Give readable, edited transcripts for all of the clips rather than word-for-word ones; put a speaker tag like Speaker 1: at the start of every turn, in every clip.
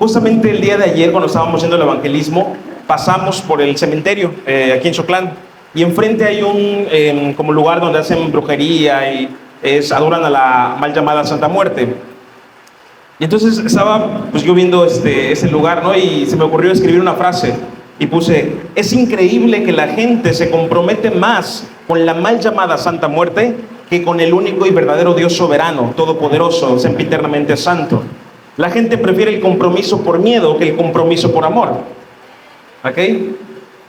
Speaker 1: Justamente el día de ayer, cuando estábamos haciendo el evangelismo, pasamos por el cementerio aquí en Choclán, y enfrente hay un como lugar donde hacen brujería y adoran a la mal llamada Santa Muerte. Y entonces estaba pues yo viendo ese lugar, ¿no? Y se me ocurrió escribir una frase y puse: es increíble que la gente se compromete más con la mal llamada Santa Muerte que con el único y verdadero Dios soberano, todopoderoso, sempiternamente santo. La gente prefiere el compromiso por miedo que el compromiso por amor. ¿Ok?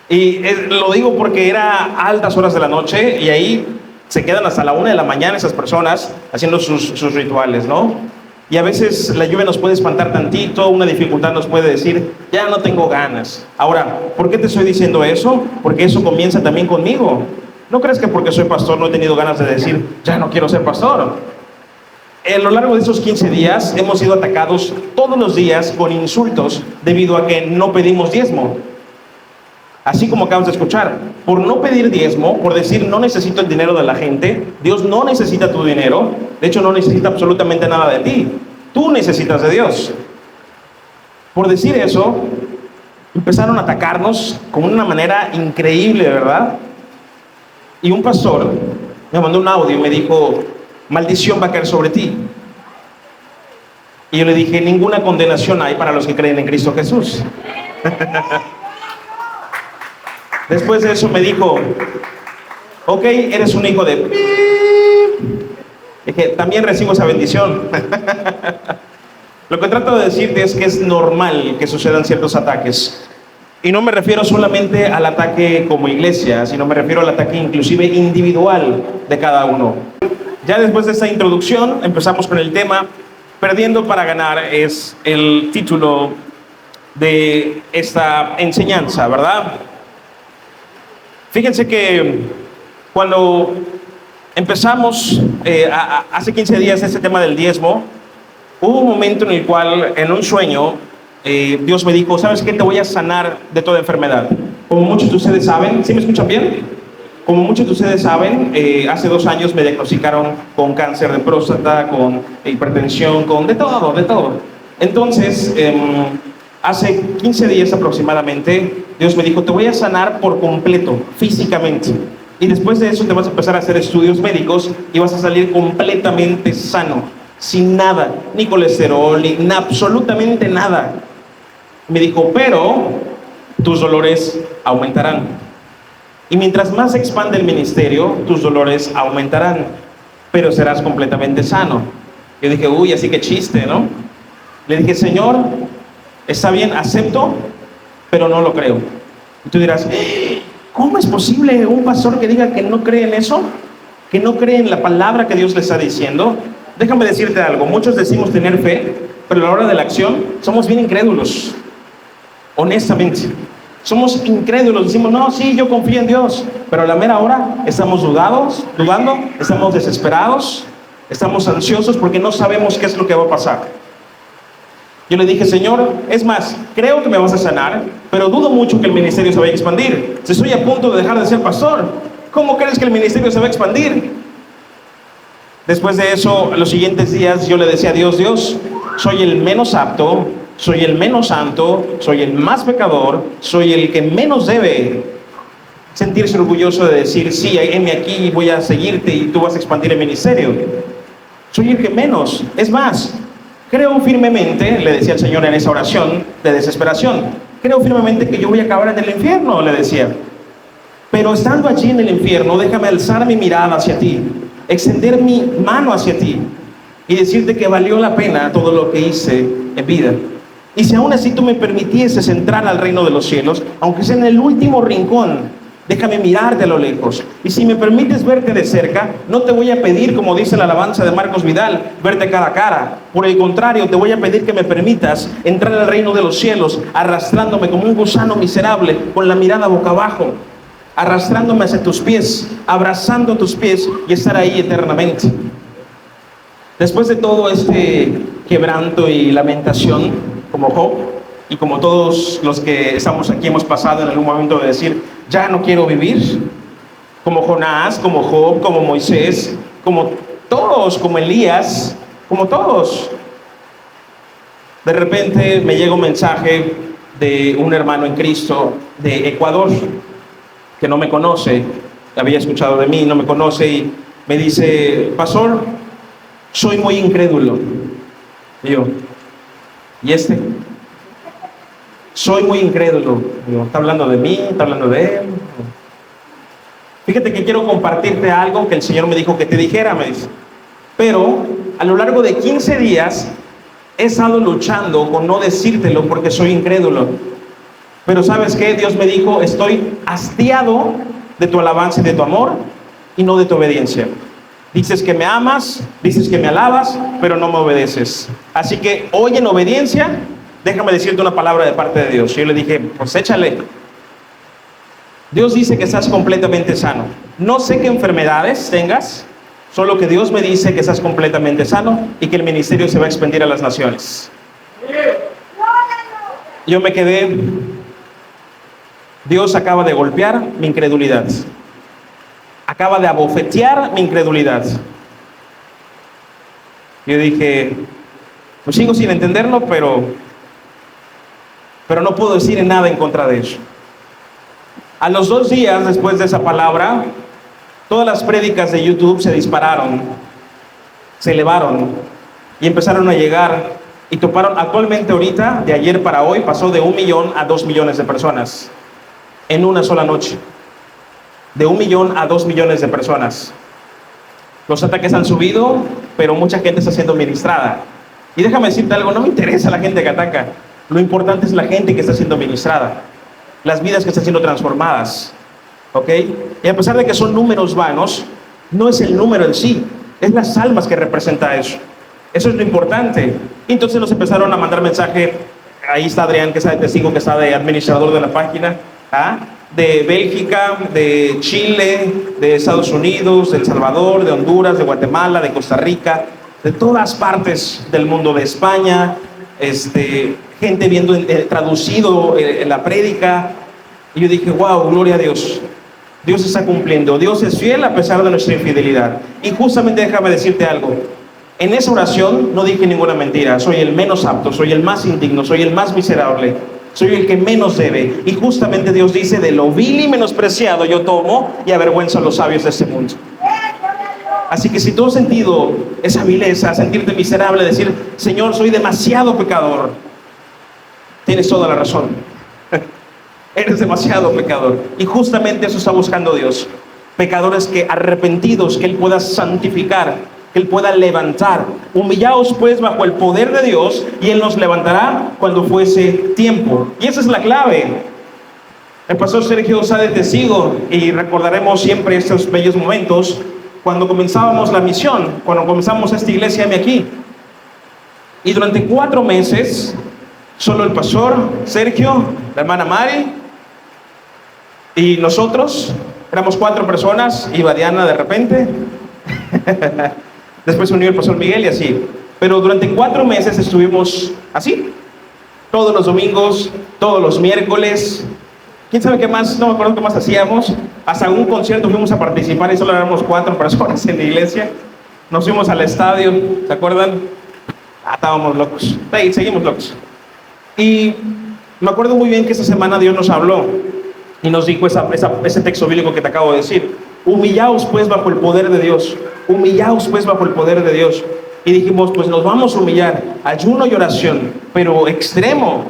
Speaker 1: Y lo digo porque era a altas horas de la noche y ahí se quedan hasta la 1 de la mañana esas personas haciendo sus rituales, ¿no? Y a veces la lluvia nos puede espantar tantito, una dificultad nos puede decir, ya no tengo ganas. Ahora, ¿por qué te estoy diciendo eso? Porque eso comienza también conmigo. ¿No crees que porque soy pastor no he tenido ganas de decir, ya no quiero ser pastor? A lo largo de esos 15 días hemos sido atacados todos los días con insultos debido a que no pedimos diezmo. Así como acabas de escuchar, por no pedir diezmo, por decir no necesito el dinero de la gente, Dios no necesita tu dinero, de hecho no necesita absolutamente nada de ti, tú necesitas de Dios. Por decir eso, empezaron a atacarnos con una manera increíble, ¿verdad? Y un pastor me mandó un audio y me dijo, maldición va a caer sobre ti. Y yo le dije, ninguna condenación hay para los que creen en Cristo Jesús. Después de eso me dijo, ok, eres un hijo de... Dije, también recibo esa bendición. Lo que trato de decirte es que es normal que sucedan ciertos ataques. Y no me refiero solamente al ataque como iglesia, sino me refiero al ataque inclusive individual de cada uno. Ya después de esta introducción empezamos con el tema. Perdiendo para ganar es el título de esta enseñanza, ¿verdad? Fíjense que cuando empezamos hace 15 días este tema del diezmo, hubo un momento en el cual, en un sueño, Dios me dijo, ¿sabes qué? Te voy a sanar de toda enfermedad. Como muchos de ustedes saben, ¿sí me escuchan bien? Como muchos de ustedes saben, hace 2 años me diagnosticaron con cáncer de próstata, con hipertensión, con de todo. Entonces, hace 15 días aproximadamente, Dios me dijo, te voy a sanar por completo, físicamente. Y después de eso te vas a empezar a hacer estudios médicos y vas a salir completamente sano, sin nada, ni colesterol, ni absolutamente nada. Me dijo, pero tus dolores aumentarán. Y mientras más se expande el ministerio, tus dolores aumentarán, pero serás completamente sano. Yo dije, uy, así que chiste, ¿no? Le dije, Señor, está bien, acepto, pero no lo creo. Y tú dirás, ¿cómo es posible un pastor que diga que no cree en eso? ¿Que no cree en la palabra que Dios le está diciendo? Déjame decirte algo, muchos decimos tener fe, pero a la hora de la acción somos bien incrédulos. Honestamente, somos incrédulos, decimos, no, sí, yo confío en Dios, pero a la mera hora estamos dudando, estamos desesperados, estamos ansiosos porque no sabemos qué es lo que va a pasar. Yo le dije, Señor, es más, creo que me vas a sanar, pero dudo mucho que el ministerio se vaya a expandir. Si estoy a punto de dejar de ser pastor, ¿cómo crees que el ministerio se va a expandir? Después de eso, los siguientes días yo le decía a Dios, Dios, soy el menos apto, soy el menos santo, soy el más pecador, soy el que menos debe sentirse orgulloso de decir, sí, heme aquí, voy a seguirte y tú vas a expandir el ministerio. Soy el que menos, es más, creo firmemente, le decía al Señor en esa oración de desesperación, creo firmemente que yo voy a acabar en el infierno, le decía. Pero estando allí en el infierno, déjame alzar mi mirada hacia ti, extender mi mano hacia ti y decirte que valió la pena todo lo que hice en vida. Y si aún así tú me permitieses entrar al reino de los cielos, aunque sea en el último rincón, déjame mirarte a lo lejos. Y si me permites verte de cerca, no te voy a pedir, como dice la alabanza de Marcos Vidal, verte cara a cara. Por el contrario, te voy a pedir que me permitas entrar al reino de los cielos, arrastrándome como un gusano miserable, con la mirada boca abajo, arrastrándome hacia tus pies, abrazando tus pies y estar ahí eternamente. Después de todo este quebranto y lamentación, como Job, y como todos los que estamos aquí hemos pasado en algún momento de decir, ya no quiero vivir, como Jonás, como Job, como Moisés, como todos, como Elías, como todos. De repente me llega un mensaje de un hermano en Cristo de Ecuador que no me conoce, había escuchado de mí, no me conoce y me dice: pastor, soy muy incrédulo. Y yo: ¿y este? Soy muy incrédulo. Digo, ¿está hablando de mí? ¿Está hablando de él? Fíjate que quiero compartirte algo que el Señor me dijo que te dijera, me dice. Pero a lo largo de 15 días he estado luchando con no decírtelo porque soy incrédulo. Pero ¿sabes qué? Dios me dijo: estoy hastiado de tu alabanza y de tu amor y no de tu obediencia. Dices que me amas, dices que me alabas, pero no me obedeces. Así que hoy, en obediencia, déjame decirte una palabra de parte de Dios. Yo le dije: pues échale. Dios dice que estás completamente sano. No sé qué enfermedades tengas, solo que Dios me dice que estás completamente sano y que el ministerio se va a expandir a las naciones. Yo me quedé. Dios acaba de golpear mi incredulidad. Acaba de abofetear mi incredulidad. Yo dije: pues sigo sin entenderlo, pero no puedo decir nada en contra de eso. A los 2 días después de esa palabra, todas las prédicas de YouTube se dispararon, se elevaron y empezaron a llegar y toparon. Actualmente, ahorita, de ayer para hoy, pasó de 1 millón a 2 millones de personas en una sola noche. De 1 millón a 2 millones de personas. Los ataques han subido, pero mucha gente está siendo ministrada. Y déjame decirte algo: no me interesa la gente que ataca. Lo importante es la gente que está siendo ministrada, las vidas que están siendo transformadas. ¿Ok? Y a pesar de que son números vanos, no es el número en sí, es las almas que representa eso. Eso es lo importante. Y entonces nos empezaron a mandar mensaje. Ahí está Adrián, que está de testigo, que está de administrador de la página. De Bélgica, de Chile, de Estados Unidos, de El Salvador, de Honduras, de Guatemala, de Costa Rica, de todas partes del mundo, de España, gente viendo traducido la prédica. Y yo dije: wow, gloria a Dios. Dios está cumpliendo. Dios es fiel a pesar de nuestra infidelidad. Y justamente déjame decirte algo: en esa oración no dije ninguna mentira. Soy el menos apto, soy el más indigno, soy el más miserable, soy el que menos debe. Y justamente Dios dice: de lo vil y menospreciado yo tomo y avergüenzo a los sabios de este mundo. Así que si tú has sentido esa vileza, sentirte miserable, decir: Señor, soy demasiado pecador, tienes toda la razón. Eres demasiado pecador. Y justamente eso está buscando Dios. Pecadores que arrepentidos, que Él pueda santificar, que Él pueda levantar. Humillaos pues bajo el poder de Dios y Él nos levantará cuando fuese tiempo. Y esa es la clave. El pastor Sergio está de testigo y recordaremos siempre estos bellos momentos cuando comenzábamos la misión, cuando comenzamos esta iglesia aquí. Y durante 4 meses, solo el pastor Sergio, la hermana Mari y nosotros, éramos 4 personas. Iba Diana de repente. Después se unió el pastor Miguel y así. Pero durante 4 meses estuvimos así. Todos los domingos, todos los miércoles. ¿Quién sabe qué más? No me acuerdo qué más hacíamos. Hasta un concierto fuimos a participar y solo éramos 4 personas en la iglesia. Nos fuimos al estadio, ¿se acuerdan? Estábamos locos. Sí, seguimos locos. Y me acuerdo muy bien que esta semana Dios nos habló y nos dijo ese texto bíblico que te acabo de decir: humillaos pues bajo el poder de Dios. Humillaos pues bajo el poder de Dios. Y dijimos: pues nos vamos a humillar, ayuno y oración, pero extremo.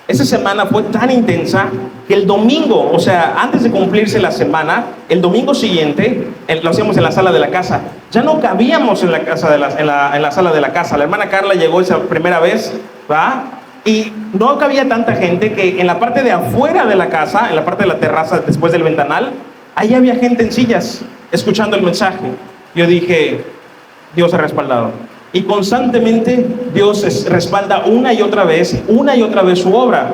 Speaker 1: Esa semana fue tan intensa que el domingo, o sea, antes de cumplirse la semana, el domingo siguiente, lo hacíamos en la sala de la casa. Ya no cabíamos en la casa en la sala de la casa. La hermana Carla llegó esa primera vez, ¿va? Y no cabía tanta gente que en la parte de afuera de la casa, en la parte de la terraza después del ventanal, ahí había gente en sillas escuchando el mensaje. Yo dije: Dios ha respaldado. Y constantemente Dios respalda una y otra vez su obra.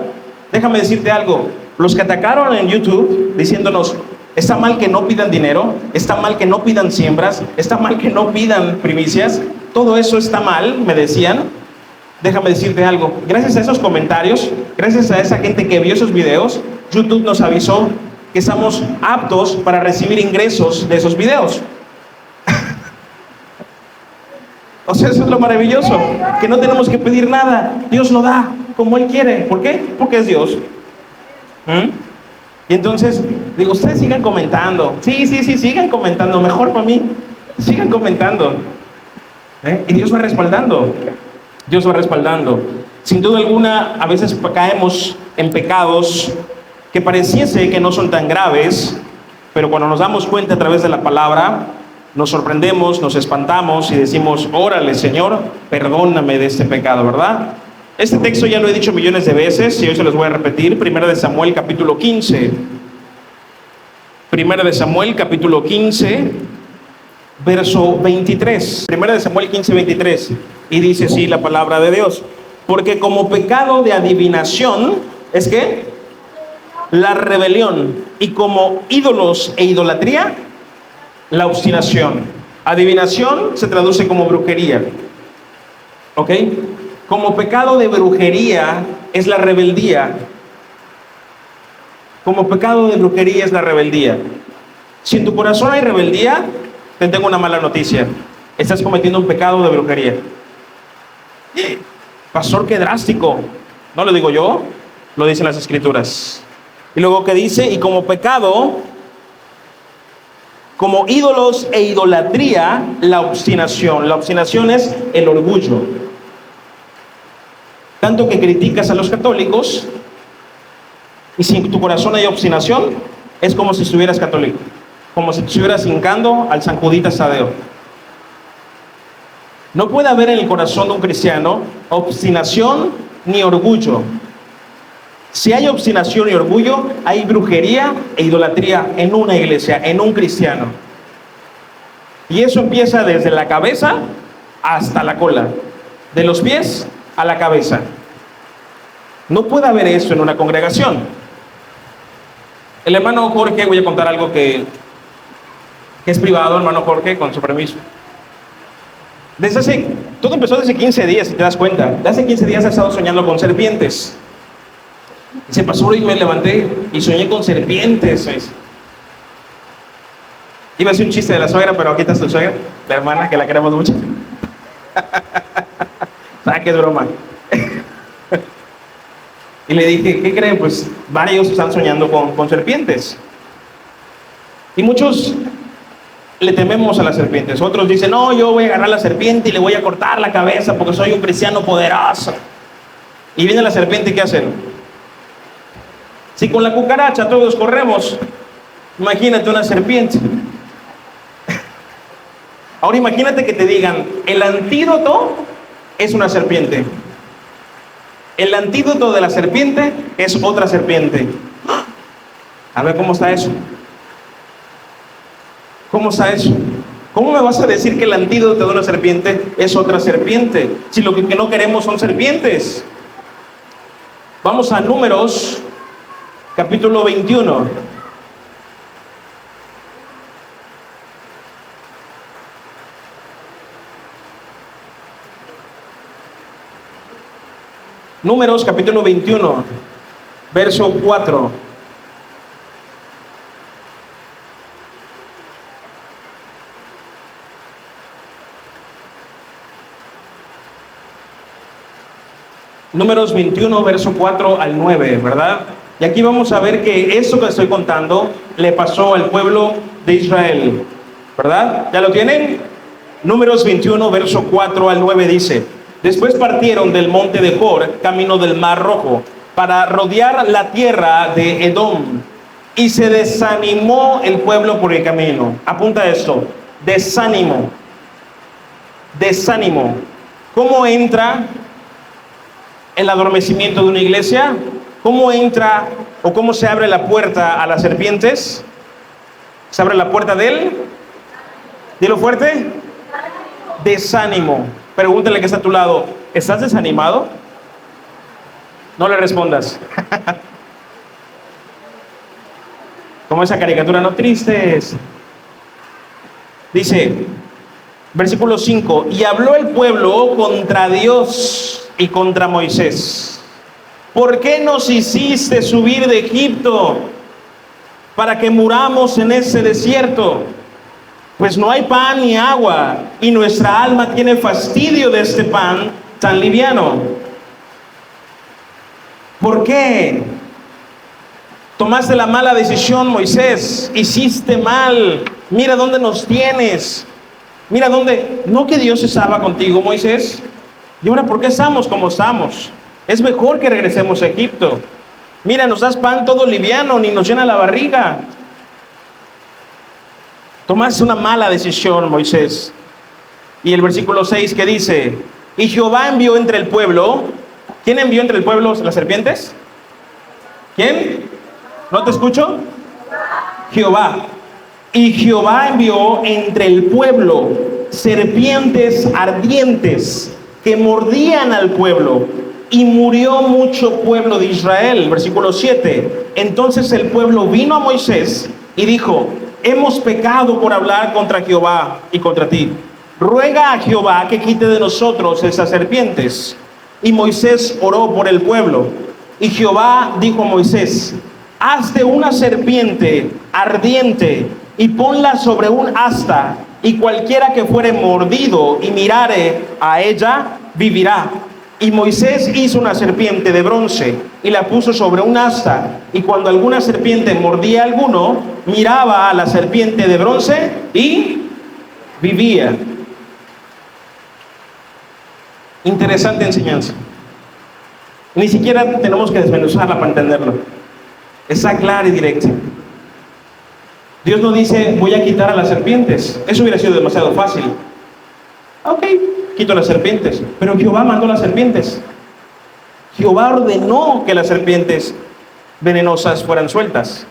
Speaker 1: Déjame decirte algo: los que atacaron en YouTube diciéndonos: está mal que no pidan dinero, está mal que no pidan siembras, está mal que no pidan primicias, todo eso está mal, me decían. Déjame decirte algo: gracias a esos comentarios, gracias a esa gente que vio esos videos, YouTube nos avisó que estamos aptos para recibir ingresos de esos videos. O sea, eso es lo maravilloso, que no tenemos que pedir nada. Dios lo da como Él quiere. ¿Por qué? Porque es Dios. Y entonces, digo, ustedes sigan comentando. Sí, sigan comentando. Mejor para mí. Sigan comentando. Y Dios va respaldando. Dios va respaldando. Sin duda alguna, a veces caemos en pecados que pareciese que no son tan graves, pero cuando nos damos cuenta a través de la palabra, nos sorprendemos, nos espantamos y decimos, órale, Señor, perdóname de este pecado, ¿verdad? Este texto ya lo he dicho millones de veces y hoy se los voy a repetir. Primera de Samuel, capítulo 15. Primera de Samuel, capítulo 15, verso 23. Primera de Samuel 15, 23. Y dice así la palabra de Dios. Porque como pecado de adivinación, ¿es qué? La rebelión. Y como ídolos e idolatría, la obstinación. Adivinación se traduce como brujería. ¿Ok? Como pecado de brujería es la rebeldía. Como pecado de brujería es la rebeldía. Si en tu corazón hay rebeldía, te tengo una mala noticia. Estás cometiendo un pecado de brujería. Pastor, qué drástico. No lo digo yo, lo dicen las Escrituras. Y luego que dice, y como pecado, como ídolos e idolatría, la obstinación. La obstinación es el orgullo. Tanto que criticas a los católicos, y si en tu corazón hay obstinación, es como si estuvieras católico. Como si te estuvieras hincando al San Juditas Tadeo. No puede haber en el corazón de un cristiano obstinación ni orgullo. Si hay obstinación y orgullo, hay brujería e idolatría en una iglesia, en un cristiano. Y eso empieza desde la cabeza hasta la cola, de los pies a la cabeza. No puede haber eso en una congregación. El hermano Jorge, voy a contar algo que es privado, hermano Jorge, con su permiso. Todo empezó desde 15 días, si te das cuenta. De hace 15 días he estado soñando con serpientes. Se pasó y me levanté y soñé con serpientes. Iba a ser un chiste de la suegra, pero aquí está su suegra, la hermana, que la queremos mucho. ¿Sabes qué es broma? Y le dije, ¿qué creen? Pues varios están soñando con serpientes. Y muchos le tememos a las serpientes. Otros dicen, no, yo voy a agarrar la serpiente y le voy a cortar la cabeza porque soy un cristiano poderoso. Y viene la serpiente y ¿qué hacen? Si con la cucaracha todos corremos, imagínate una serpiente. Ahora imagínate que te digan, el antídoto es una serpiente. El antídoto de la serpiente es otra serpiente. A ver, ¿cómo está eso? ¿Cómo está eso? ¿Cómo me vas a decir que el antídoto de una serpiente es otra serpiente? Si lo que no queremos son serpientes. Vamos a Números, capítulo 21. Números, capítulo 21, verso 4. Números 21, verso 4 al 9, ¿verdad? Y aquí vamos a ver que esto que estoy contando le pasó al pueblo de Israel, ¿verdad? ¿Ya lo tienen? Números 21, verso 4 al 9 dice: después partieron del monte de Hor, camino del Mar Rojo, para rodear la tierra de Edom. Y se desanimó el pueblo por el camino. Apunta esto: desánimo. Desánimo. ¿Cómo entra el adormecimiento de una iglesia? ¿Cómo entra o cómo se abre la puerta a las serpientes? ¿Se abre la puerta de él? Dilo fuerte. Desánimo. Pregúntale que está a tu lado, ¿estás desanimado? No le respondas. Como esa caricatura, no tristes. Dice, versículo 5, y habló el pueblo contra Dios y contra Moisés. ¿Por qué nos hiciste subir de Egipto para que muramos en ese desierto? pues no hay pan ni agua, y nuestra alma tiene fastidio de este pan tan liviano. ¿Por qué tomaste la mala decisión, Moisés? Hiciste mal. Mira dónde nos tienes. Mira dónde. ¿No que Dios estaba contigo, Moisés? ¿Y ahora por qué estamos como estamos? Es mejor que regresemos a Egipto. Mira, nos das pan todo liviano, ni nos llena la barriga. Tomaste una mala decisión, Moisés. Y el versículo 6 que dice: y Jehová envió entre el pueblo. ¿Quién envió entre el pueblo las serpientes? ¿Quién? ¿No te escucho? Jehová. Y Jehová envió entre el pueblo serpientes ardientes que mordían al pueblo, y murió mucho pueblo de Israel. Versículo 7. Entonces el pueblo vino a Moisés y dijo: hemos pecado por hablar contra Jehová y contra ti. Ruega a Jehová que quite de nosotros esas serpientes. Y Moisés oró por el pueblo. Y Jehová dijo a Moisés: hazte una serpiente ardiente y ponla sobre un asta, y cualquiera que fuere mordido y mirare a ella, vivirá. Y Moisés hizo una serpiente de bronce y la puso sobre un asta, y cuando alguna serpiente mordía a alguno, miraba a la serpiente de bronce y vivía. Interesante enseñanza. Ni siquiera tenemos que desmenuzarla para entenderlo. Está clara y directa. Dios no dice: voy a quitar a las serpientes. Eso hubiera sido demasiado fácil. Ok, quito las serpientes. Pero Jehová mandó las serpientes. Jehová ordenó que las serpientes venenosas fueran sueltas.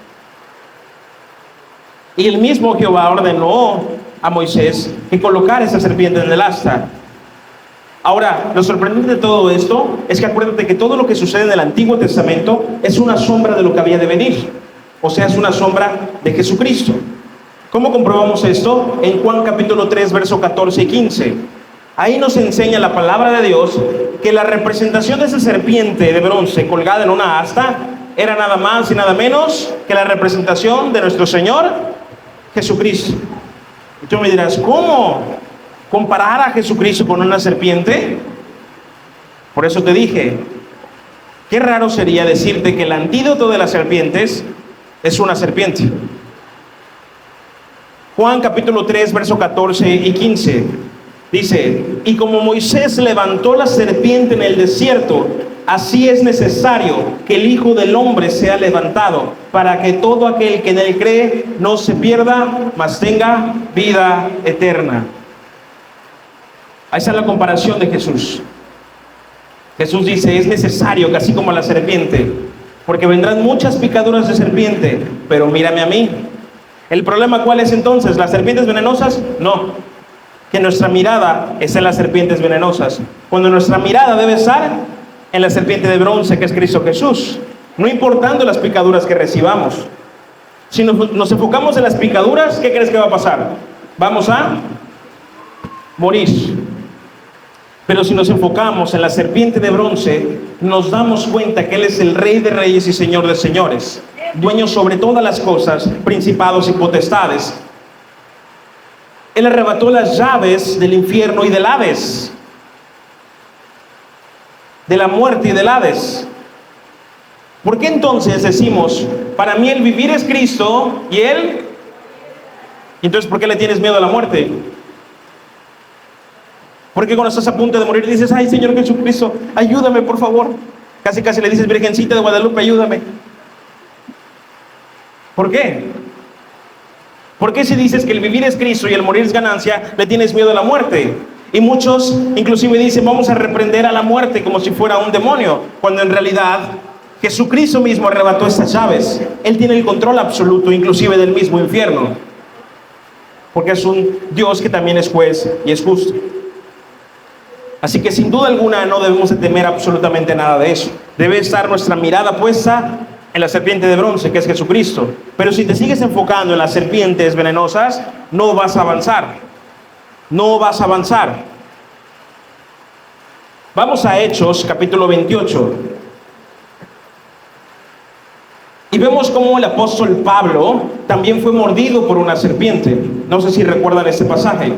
Speaker 1: Y el mismo Jehová ordenó a Moisés que colocara esa serpiente en el asta. Ahora, lo sorprendente de todo esto es que acuérdate que todo lo que sucede en el Antiguo Testamento es una sombra de lo que había de venir. O sea, es una sombra de Jesucristo. ¿Cómo comprobamos esto? En Juan capítulo 3, verso 14 y 15. Ahí nos enseña la palabra de Dios que la representación de esa serpiente de bronce colgada en una asta era nada más y nada menos que la representación de nuestro Señor Jesucristo. Y tú me dirás: ¿cómo comparar a Jesucristo con una serpiente? Por eso te dije, qué raro sería decirte que el antídoto de las serpientes es una serpiente. Juan capítulo 3, verso 14 y 15 dice: y como Moisés levantó la serpiente en el desierto, así es necesario que el Hijo del Hombre sea levantado, para que todo aquel que en él cree no se pierda, mas tenga vida eterna. Ahí está la comparación de Jesús. Jesús dice: es necesario que así como la serpiente, porque vendrán muchas picaduras de serpiente, pero mírame a mí. ¿El problema cuál es entonces? ¿Las serpientes venenosas? No. Que nuestra mirada es en las serpientes venenosas, cuando nuestra mirada debe estar en la serpiente de bronce que es Cristo Jesús, no importando las picaduras que recibamos. Si nos enfocamos en las picaduras, ¿qué crees que va a pasar? Vamos a morir. Pero si nos enfocamos en la serpiente de bronce, nos damos cuenta que Él es el Rey de Reyes y Señor de Señores, dueño sobre todas las cosas, principados y potestades. Él arrebató las llaves del infierno y del Hades, de la muerte y del Hades. ¿Por qué entonces decimos: para mí el vivir es Cristo y Él? ¿Y entonces por qué le tienes miedo a la muerte? Porque cuando estás a punto de morir dices: ay, Señor Jesucristo, ayúdame por favor. Casi casi le dices: Virgencita de Guadalupe, ayúdame. ¿Por qué? ¿Por qué si dices que el vivir es Cristo y el morir es ganancia, le tienes miedo a la muerte? Y muchos inclusive dicen: vamos a reprender a la muerte como si fuera un demonio, cuando en realidad Jesucristo mismo arrebató estas llaves. Él tiene el control absoluto inclusive del mismo infierno, porque es un Dios que también es juez y es justo. Así que sin duda alguna no debemos de temer absolutamente nada de eso. Debe estar nuestra mirada puesta en la serpiente de bronce que es Jesucristo. Pero si te sigues enfocando en las serpientes venenosas, no vas a avanzar. No vas a avanzar. Vamos a Hechos capítulo 28. Y vemos cómo el apóstol Pablo también fue mordido por una serpiente. No sé si recuerdan este pasaje.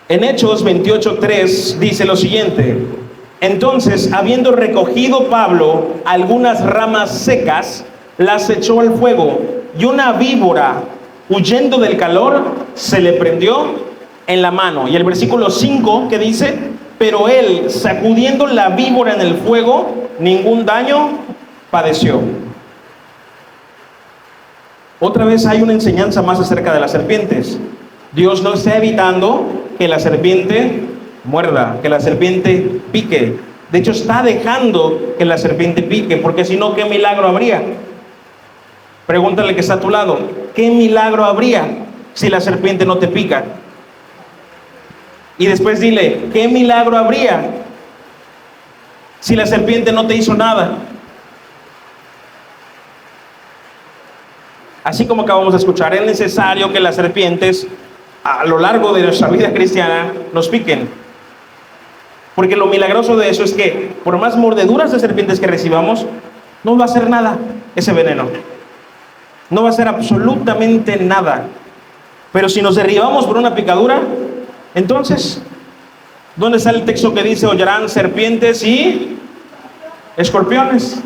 Speaker 1: En Hechos 28:3 dice lo siguiente: entonces, habiendo recogido Pablo algunas ramas secas, las echó al fuego, y una víbora, huyendo del calor, se le prendió en la mano. Y el versículo 5 que dice: pero él, sacudiendo la víbora en el fuego, ningún daño padeció. Otra vez hay una enseñanza más acerca de las serpientes. Dios no está evitando que la serpiente muerda, que la serpiente pique. De hecho, está dejando que la serpiente pique, porque si no, ¿qué milagro habría? Pregúntale que está a tu lado: ¿qué milagro habría si la serpiente no te pica? Y después dile: ¿qué milagro habría si la serpiente no te hizo nada? Así como acabamos de escuchar, es necesario que las serpientes a lo largo de nuestra vida cristiana nos piquen. Porque lo milagroso de eso es que por más mordeduras de serpientes que recibamos, no va a hacer nada ese veneno. No va a hacer absolutamente nada. Pero si nos derribamos por una picadura, entonces, ¿dónde está el texto que dice: hollarán serpientes y escorpiones?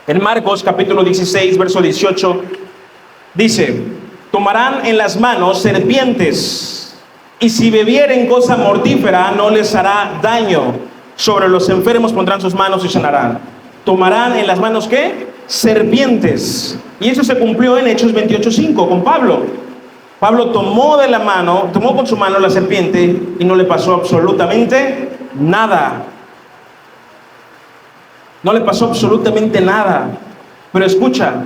Speaker 1: En Marcos capítulo 16, verso 18, dice: tomarán en las manos serpientes, y si bebieren cosa mortífera no les hará daño. Sobre los enfermos pondrán sus manos y sanarán. Tomarán en las manos, ¿qué? Serpientes. Y eso se cumplió en Hechos 28:5 con Pablo. Pablo tomó con su mano la serpiente y no le pasó absolutamente nada. No le pasó absolutamente nada. Pero escucha,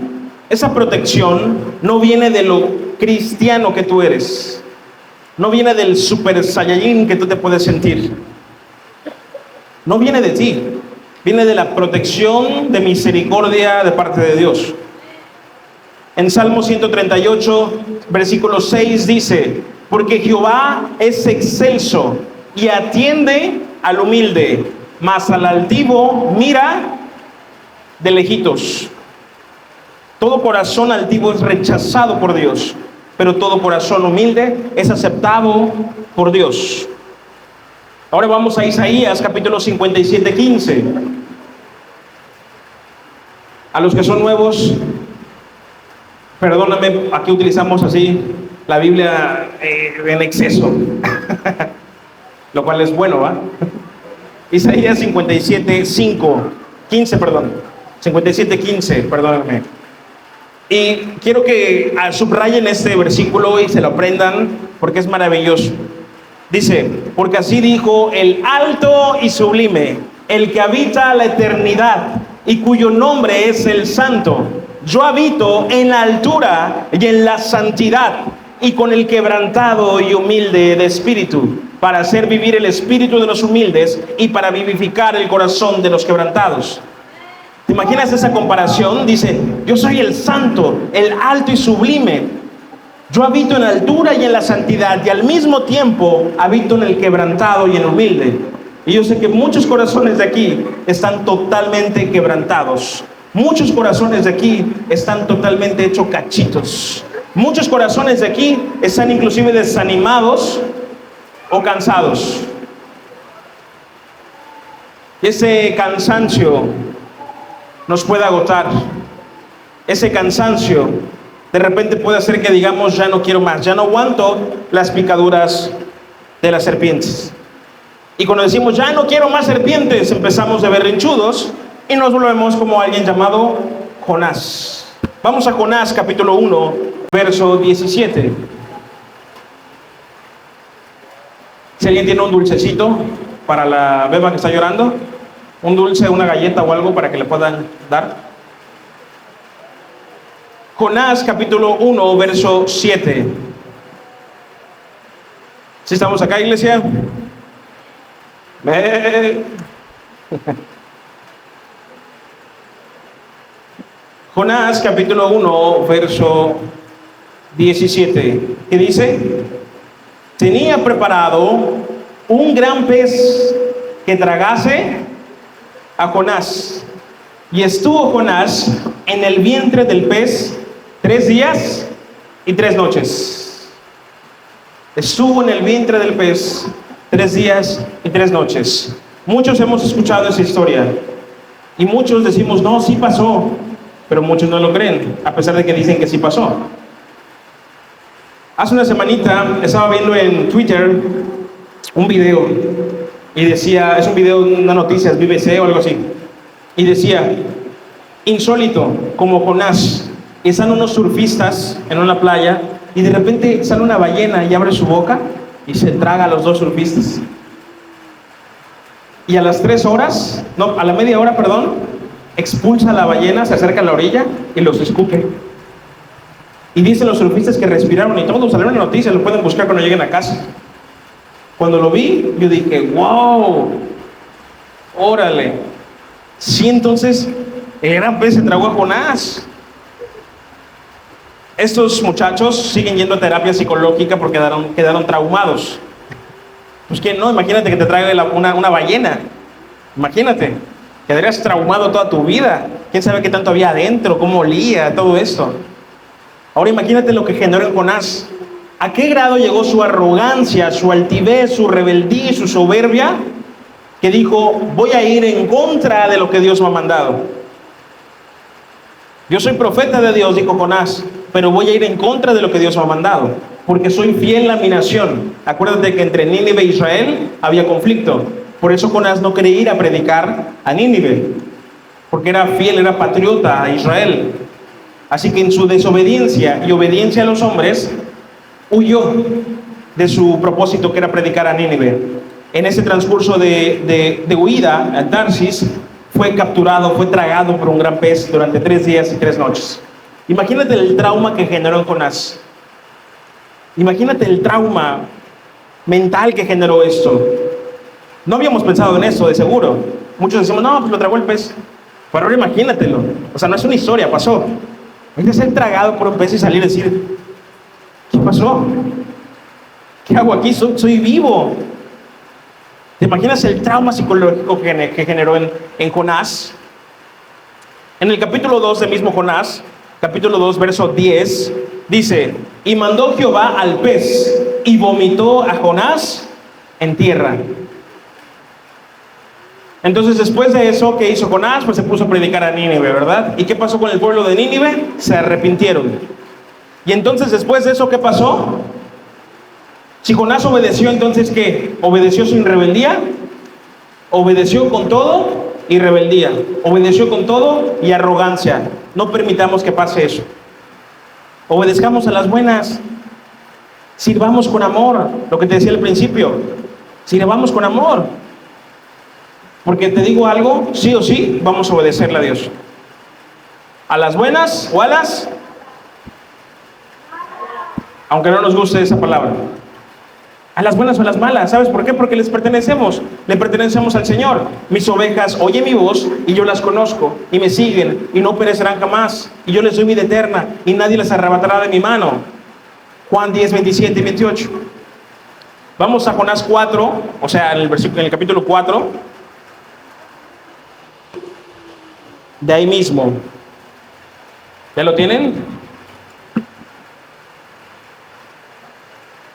Speaker 1: esa protección no viene de lo cristiano que tú eres. No viene del super saiyajin que tú te puedes sentir. No viene de ti. Viene de la protección de misericordia de parte de Dios. En Salmo 138, versículo 6 dice: porque Jehová es excelso y atiende al humilde, mas al altivo mira de lejitos. Todo corazón altivo es rechazado por Dios, pero todo corazón humilde es aceptado por Dios. Ahora vamos a Isaías capítulo 57:15. A los que son nuevos, perdóname, aquí utilizamos así la Biblia en exceso, lo cual es bueno, ¿va? Isaías 57:15, perdónenme. Y quiero que subrayen este versículo y se lo aprendan, porque es maravilloso. Dice: porque así dijo el alto y sublime, el que habita la eternidad y cuyo nombre es el Santo: yo habito en la altura y en la santidad, y con el quebrantado y humilde de espíritu, para hacer vivir el espíritu de los humildes y para vivificar el corazón de los quebrantados. ¿Te imaginas esa comparación? Dice: yo soy el santo, el alto y sublime. Yo habito en la altura y en la santidad, y al mismo tiempo habito en el quebrantado y en el humilde. Y yo sé que muchos corazones de aquí están totalmente quebrantados. Muchos corazones de aquí están totalmente hechos cachitos. Muchos corazones de aquí están inclusive desanimados o cansados. Ese cansancio nos puede agotar. Ese cansancio de repente puede hacer que digamos: ya no quiero más, ya no aguanto las picaduras de las serpientes. Y cuando decimos: ya no quiero más serpientes, empezamos de berrinchudos y nos volvemos como alguien llamado Jonás. Vamos a Jonás capítulo 1, verso 17. Si alguien tiene un dulcecito para la beba que está llorando, un dulce, una galleta o algo para que le puedan dar. Jonás capítulo 1, verso 7. ¿Sí estamos acá, iglesia? Jonás capítulo 1, verso 17, que dice: tenía preparado un gran pez que tragase a Jonás, Y estuvo Jonás en el vientre del pez 3 días y 3 noches. Estuvo en el vientre del pez 3 días y 3 noches. Muchos hemos escuchado esa historia y muchos decimos, no, sí pasó, pero muchos no lo creen, a pesar de que dicen que sí pasó. Hace una semanita estaba viendo en Twitter un video y decía, es un video de una noticia, es BBC o algo así, y decía, insólito, como Jonás, están unos surfistas en una playa y de repente sale una ballena y abre su boca y se traga a los dos surfistas. Y a las 3 horas, no, a la media hora, perdón, expulsa a la ballena, se acerca a la orilla y los escupe. Y dicen los surfistas que respiraron y todo, salió en la noticia, lo pueden buscar cuando lleguen a casa. Cuando lo vi, yo dije, wow, órale. Sí, entonces, el gran pez se tragó a Jonás. Estos muchachos siguen yendo a terapia psicológica porque quedaron traumados. Pues que no, imagínate que te traiga una ballena. Imagínate, quedarías traumado toda tu vida. ¿Quién sabe qué tanto había adentro? ¿Cómo olía? Todo esto. Ahora imagínate lo que generó en Jonás. ¿A qué grado llegó su arrogancia, su altivez, su rebeldía y su soberbia? Que dijo, voy a ir en contra de lo que Dios me ha mandado. Yo soy profeta de Dios, dijo Jonás, pero voy a ir en contra de lo que Dios me ha mandado, porque soy fiel a mi nación. Acuérdate que entre Nínive e Israel había conflicto. Por eso Jonás no quería ir a predicar a Nínive, porque era fiel, era patriota a Israel. Así que en su desobediencia y obediencia a los hombres, huyó de su propósito, que era predicar a Nínive. En ese transcurso de huida, Tarsis fue capturado, fue tragado por un gran pez durante 3 días y 3 noches. Imagínate el trauma que generó en Jonás. Imagínate el trauma mental que generó esto. No habíamos pensado en eso, de seguro. Muchos decimos, no, pues lo tragó el pez. Pero ahora imagínatelo. O sea, no es una historia, pasó. Hay que ser tragado por un pez y salir y decir, ¿qué pasó? ¿Qué hago aquí? Soy vivo. ¿Te imaginas el trauma psicológico que generó en Jonás? En el capítulo 2 del mismo Jonás, capítulo 2, verso 10, dice, y mandó Jehová al pez y vomitó a Jonás en tierra. Entonces, después de eso, ¿qué hizo Jonás? Pues se puso a predicar a Nínive, ¿verdad? ¿Y qué pasó con el pueblo de Nínive? Se arrepintieron. Y entonces, después de eso, ¿qué pasó? Si Jonás obedeció, entonces, ¿qué? ¿Obedeció sin rebeldía? Obedeció con todo y rebeldía. Obedeció con todo y arrogancia. No permitamos que pase eso. Obedezcamos a las buenas. Sirvamos con amor. Lo que te decía al principio. Sirvamos con amor. Porque te digo algo, sí o sí, vamos a obedecerle a Dios. A las buenas o a las... Aunque no nos guste esa palabra. A las buenas o a las malas. ¿Sabes por qué? Porque les pertenecemos. Le pertenecemos al Señor. Mis ovejas oyen mi voz y yo las conozco. Y me siguen y no perecerán jamás. Y yo les doy vida eterna y nadie les arrebatará de mi mano. Juan 10, 27 y 28. Vamos a Jonás 4, o sea, en el capítulo 4. De ahí mismo. ¿Ya lo tienen?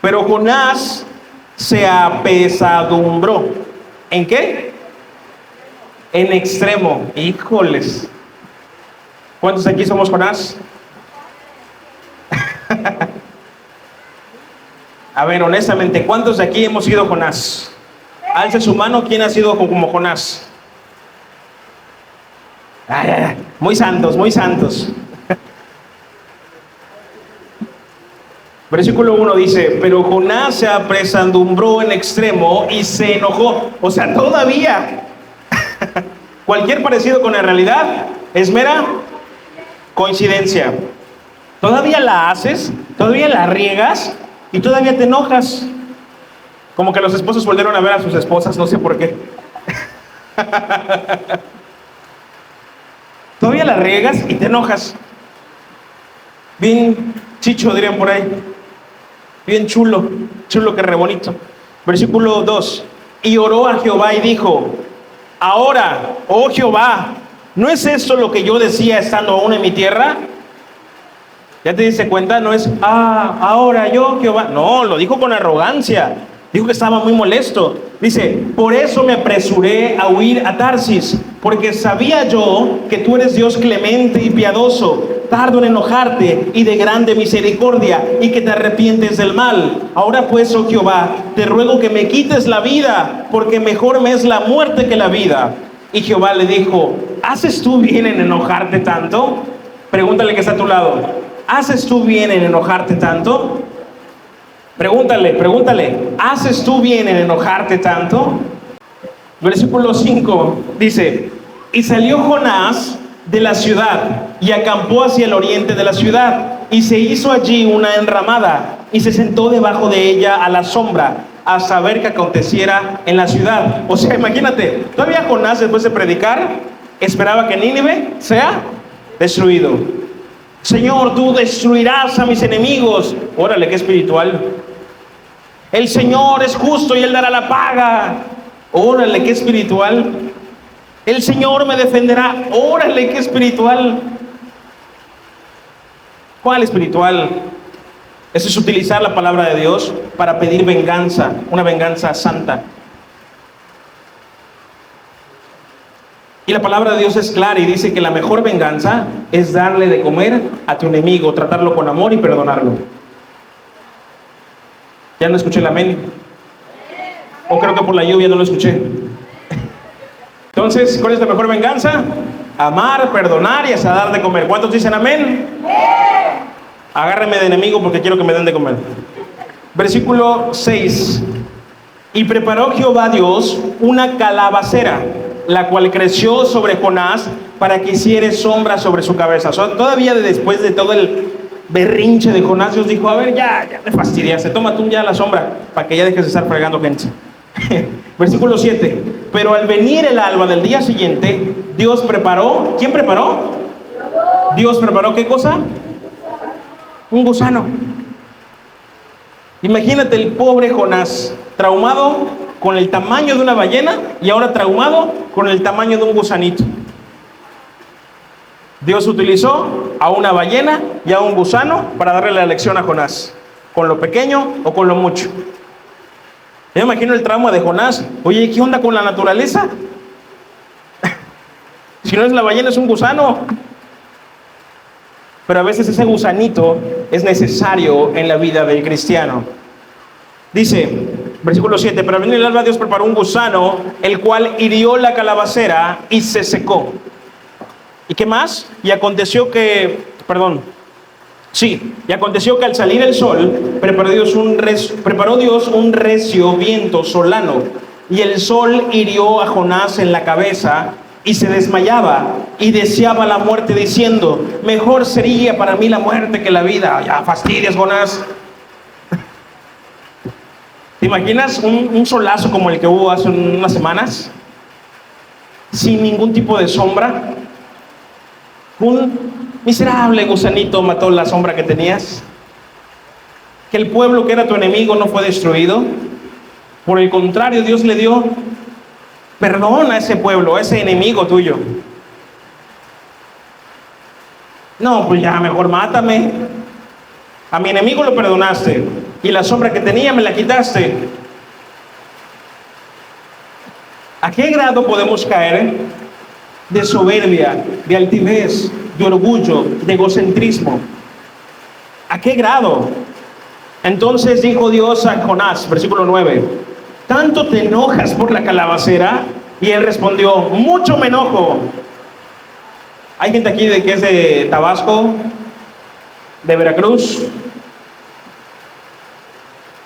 Speaker 1: Pero Jonás se apesadumbró. ¿En qué? En extremo. Híjoles. ¿Cuántos de aquí somos Jonás? A ver, honestamente, ¿cuántos de aquí hemos sido Jonás? Alce su mano, ¿quién ha sido como Jonás? Ay, ay, ay. Muy santos, muy santos. Versículo 1 dice, pero Jonás se apesadumbró en extremo y se enojó. O sea, todavía cualquier parecido con la realidad es mera coincidencia. Todavía la haces, todavía la riegas y todavía te enojas. Como que los esposos volvieron a ver a sus esposas, no sé por qué. Todavía la riegas y te enojas. Bien chicho, dirían por ahí. Bien chulo, chulo que re bonito. Versículo 2. Y oró a Jehová y dijo, ahora, oh Jehová, ¿No es esto lo que yo decía estando aún en mi tierra? ¿Ya te diste cuenta? No es, ahora yo, Jehová. No, lo dijo con arrogancia. Dijo que estaba muy molesto. Dice, por eso me apresuré a huir a Tarsis, porque sabía yo que tú eres Dios clemente y piadoso, tardo en enojarte y de grande misericordia, y que te arrepientes del mal. Ahora pues, oh Jehová, te ruego que me quites la vida, porque mejor me es la muerte que la vida. Y Jehová le dijo, ¿haces tú bien en enojarte tanto? Pregúntale que está a tu lado. ¿Haces tú bien en enojarte tanto? Pregúntale, ¿haces tú bien en enojarte tanto? Versículo 5 dice, y salió Jonás de la ciudad y acampó hacia el oriente de la ciudad, y se hizo allí una enramada, y se sentó debajo de ella a la sombra, hasta ver qué aconteciera en la ciudad. O sea, imagínate, todavía Jonás, después de predicar, esperaba que Nínive sea destruido. Señor, tú destruirás a mis enemigos. Órale, qué espiritual. El Señor es justo y Él dará la paga. Órale, qué espiritual. El Señor me defenderá. Órale, qué espiritual. ¿Cuál espiritual? Eso es utilizar la palabra de Dios para pedir venganza, una venganza santa. Y la palabra de Dios es clara y dice que la mejor venganza es darle de comer a tu enemigo, tratarlo con amor y perdonarlo. ¿Ya no escuché el amén? O creo que por la lluvia no lo escuché. Entonces, ¿cuál es la mejor venganza? Amar, perdonar y hasta dar de comer. ¿Cuántos dicen amén? Agárrenme de enemigo porque quiero que me den de comer. Versículo 6. Y preparó Jehová Dios una calabacera, la cual creció sobre Jonás para que hiciere sombra sobre su cabeza. Todavía después de todo el berrinche de Jonás, Dios dijo, a ver, ya me fastidiaste, toma tú ya la sombra para que ya dejes de estar fregando gente. Versículo 7. Pero al venir el alba del día siguiente, Dios preparó, ¿quién preparó? Dios preparó, ¿qué cosa? Un gusano. Imagínate el pobre Jonás, traumado con el tamaño de una ballena y ahora traumado con el tamaño de un gusanito. Dios utilizó a una ballena y a un gusano para darle la lección a Jonás, con lo pequeño o con lo mucho. Yo me imagino el trauma de Jonás. Oye, ¿qué onda con la naturaleza? Si no es la ballena, es un gusano. Pero a veces ese gusanito es necesario en la vida del cristiano. Dice, versículo 7, pero al venir el alba Dios preparó un gusano, el cual hirió la calabacera y se secó. ¿Y qué más? Y aconteció que al salir el sol, preparó Dios un recio viento solano, y el sol hirió a Jonás en la cabeza, y se desmayaba, y deseaba la muerte, diciendo, mejor sería para mí la muerte que la vida. Ya fastidias, Jonás. ¿Te imaginas un solazo como el que hubo hace unas semanas? Sin ningún tipo de sombra. Un miserable gusanito mató la sombra que tenías. Que el pueblo que era tu enemigo no fue destruido. Por el contrario, Dios le dio perdón a ese pueblo, a ese enemigo tuyo. No, pues ya mejor mátame. A mi enemigo lo perdonaste y la sombra que tenía me la quitaste. ¿A qué grado podemos caer de soberbia, de altivez, de orgullo, de egocentrismo? ¿A qué grado? Entonces dijo Dios a Jonás, versículo 9, ¿tanto te enojas por la calabacera? Y él respondió, mucho me enojo. Hay gente aquí que es de Tabasco, de Veracruz,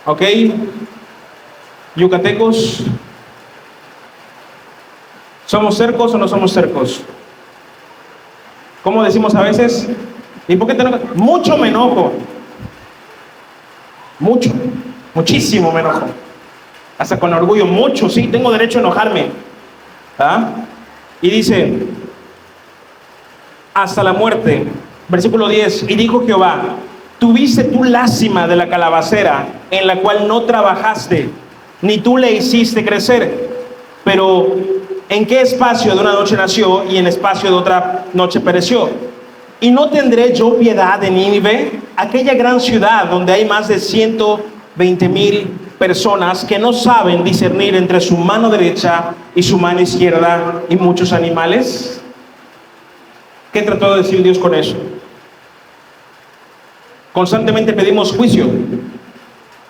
Speaker 1: ¿ok? Yucatecos. ¿Somos cercos o no somos cercos? ¿Cómo decimos a veces? ¿Y por qué te enojas? Mucho me enojo. Mucho, muchísimo me enojo. Hasta con orgullo, mucho, sí, tengo derecho a enojarme. ¿Ah? Y dice, hasta la muerte. Versículo 10, y dijo Jehová, tuviste tú lástima de la calabacera, en la cual no trabajaste, ni tú le hiciste crecer, pero ¿en qué espacio de una noche nació y en espacio de otra noche pereció? ¿Y no tendré yo piedad de Nínive, aquella gran ciudad donde hay más de 120,000 personas que no saben discernir entre su mano derecha y su mano izquierda y muchos animales? ¿Qué trató de decir Dios con eso? Constantemente pedimos juicio.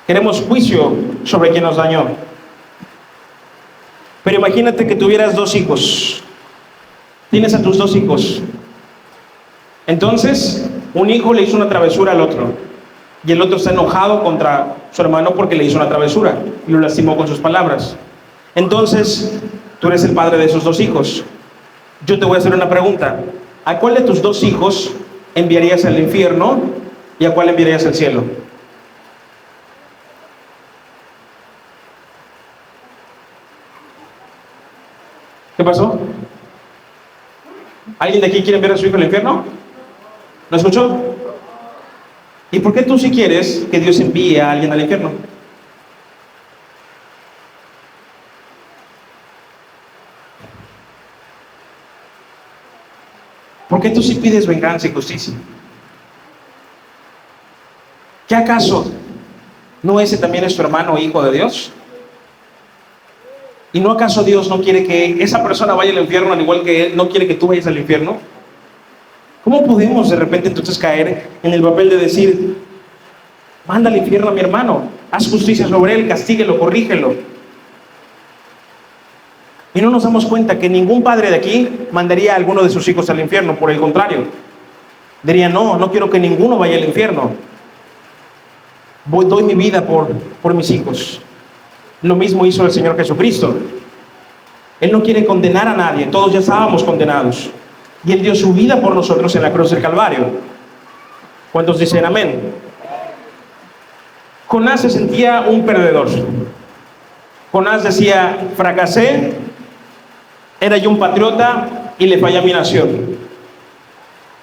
Speaker 1: Queremos juicio sobre quien nos dañó. Pero imagínate que tuvieras 2 hijos. Tienes a tus 2 hijos. Entonces, un hijo le hizo una travesura al otro. Y el otro está enojado contra su hermano porque le hizo una travesura y lo lastimó con sus palabras. Entonces, tú eres el padre de esos 2 hijos. Yo te voy a hacer una pregunta. ¿A cuál de tus 2 hijos enviarías al infierno y a cuál enviarías al cielo? ¿Qué pasó? ¿Alguien de aquí quiere enviar a su hijo al infierno? ¿Lo escuchó? ¿Y por qué tú sí quieres que Dios envíe a alguien al infierno? ¿Por qué tú sí pides venganza y justicia? ¿Qué acaso no ese también es tu hermano o hijo de Dios? ¿Y no acaso Dios no quiere que esa persona vaya al infierno al igual que Él no quiere que tú vayas al infierno? ¿Cómo podemos de repente entonces caer en el papel de decir, manda al infierno a mi hermano, haz justicia sobre él, castíguelo, corrígelo? Y no nos damos cuenta que ningún padre de aquí mandaría a alguno de sus hijos al infierno, por el contrario. Diría, no quiero que ninguno vaya al infierno. Doy mi vida por mis hijos. Lo mismo hizo el Señor Jesucristo. Él no quiere condenar a nadie, todos ya estábamos condenados. Y Él dio su vida por nosotros en la cruz del Calvario. ¿Cuántos dicen amén? Jonás se sentía un perdedor. Jonás decía, fracasé, era yo un patriota y le fallé a mi nación.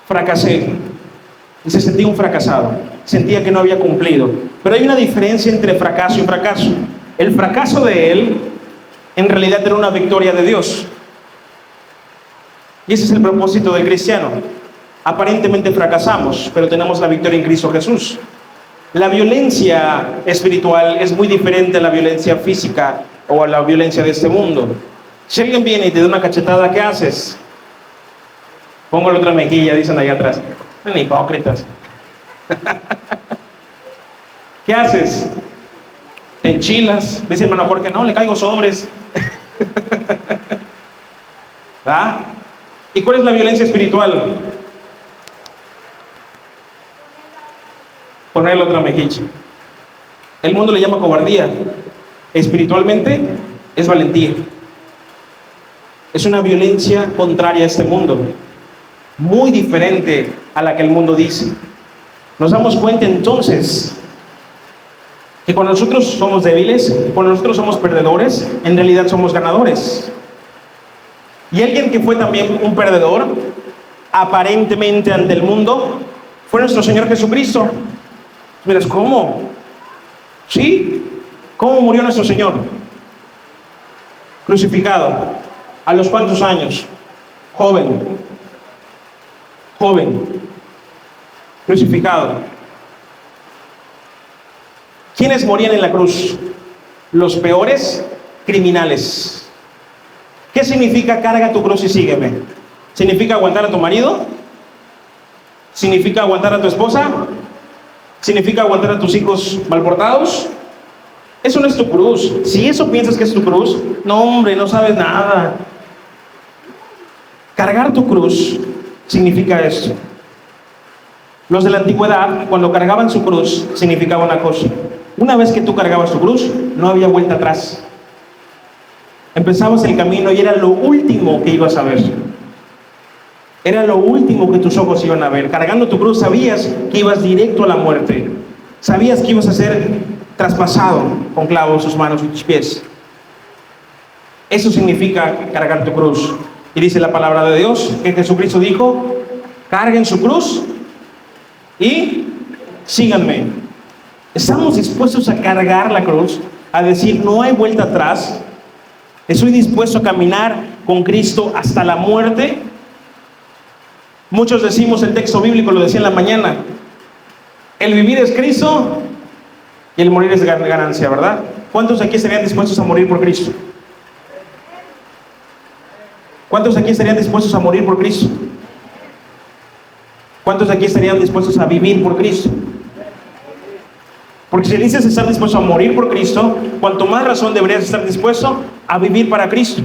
Speaker 1: Fracasé. Y se sentía un fracasado. Sentía que no había cumplido. Pero hay una diferencia entre fracaso y fracaso. El fracaso de él, en realidad, era una victoria de Dios. Y ese es el propósito del cristiano. Aparentemente fracasamos, pero tenemos la victoria en Cristo Jesús. La violencia espiritual es muy diferente a la violencia física o a la violencia de este mundo. Si alguien viene y te da una cachetada, ¿qué haces? Pongo la otra mejilla, dicen allá atrás. Son hipócritas. ¿Qué haces? Te enchilas. Dice hermano Jorge, no, le caigo sobres. ¿Ah? ¿Y cuál es la violencia espiritual? Ponerle otra mejilla. El mundo le llama cobardía. Espiritualmente es valentía. Es una violencia contraria a este mundo, muy diferente a la que el mundo dice. Nos damos cuenta entonces que cuando nosotros somos débiles, cuando nosotros somos perdedores, en realidad somos ganadores. Y alguien que fue también un perdedor, aparentemente ante el mundo, fue nuestro Señor Jesucristo. Miras, ¿cómo? ¿Sí? ¿Cómo murió nuestro Señor? Crucificado. ¿A los cuántos años? Joven. Crucificado. ¿Quiénes morían en la cruz? Los peores criminales. ¿Qué significa carga tu cruz y sígueme? ¿Significa aguantar a tu marido? ¿Significa aguantar a tu esposa? ¿Significa aguantar a tus hijos malportados? Eso no es tu cruz. Si eso piensas que es tu cruz, no, hombre, no sabes nada. Cargar tu cruz significa esto. Los de la antigüedad, cuando cargaban su cruz, significaba una cosa. Una vez que tú cargabas tu cruz, no había vuelta atrás. Empezabas el camino y era lo último que ibas a ver. Era lo último que tus ojos iban a ver. Cargando tu cruz sabías que ibas directo a la muerte. Sabías que ibas a ser traspasado con clavos sus manos y tus pies. Eso significa cargar tu cruz. Y dice la palabra de Dios que Jesucristo dijo, carguen su cruz y síganme. ¿Estamos dispuestos a cargar la cruz? A decir, no hay vuelta atrás. Estoy dispuesto a caminar con Cristo hasta la muerte. Muchos decimos el texto bíblico, lo decía en la mañana, el vivir es Cristo y el morir es ganancia, ¿verdad? ¿Cuántos aquí estarían dispuestos a morir por Cristo? ¿Cuántos aquí estarían dispuestos a morir por Cristo? ¿Cuántos aquí estarían dispuestos a vivir por Cristo? Porque si dices estar dispuesto a morir por Cristo, cuanto más razón deberías estar dispuesto a vivir para Cristo.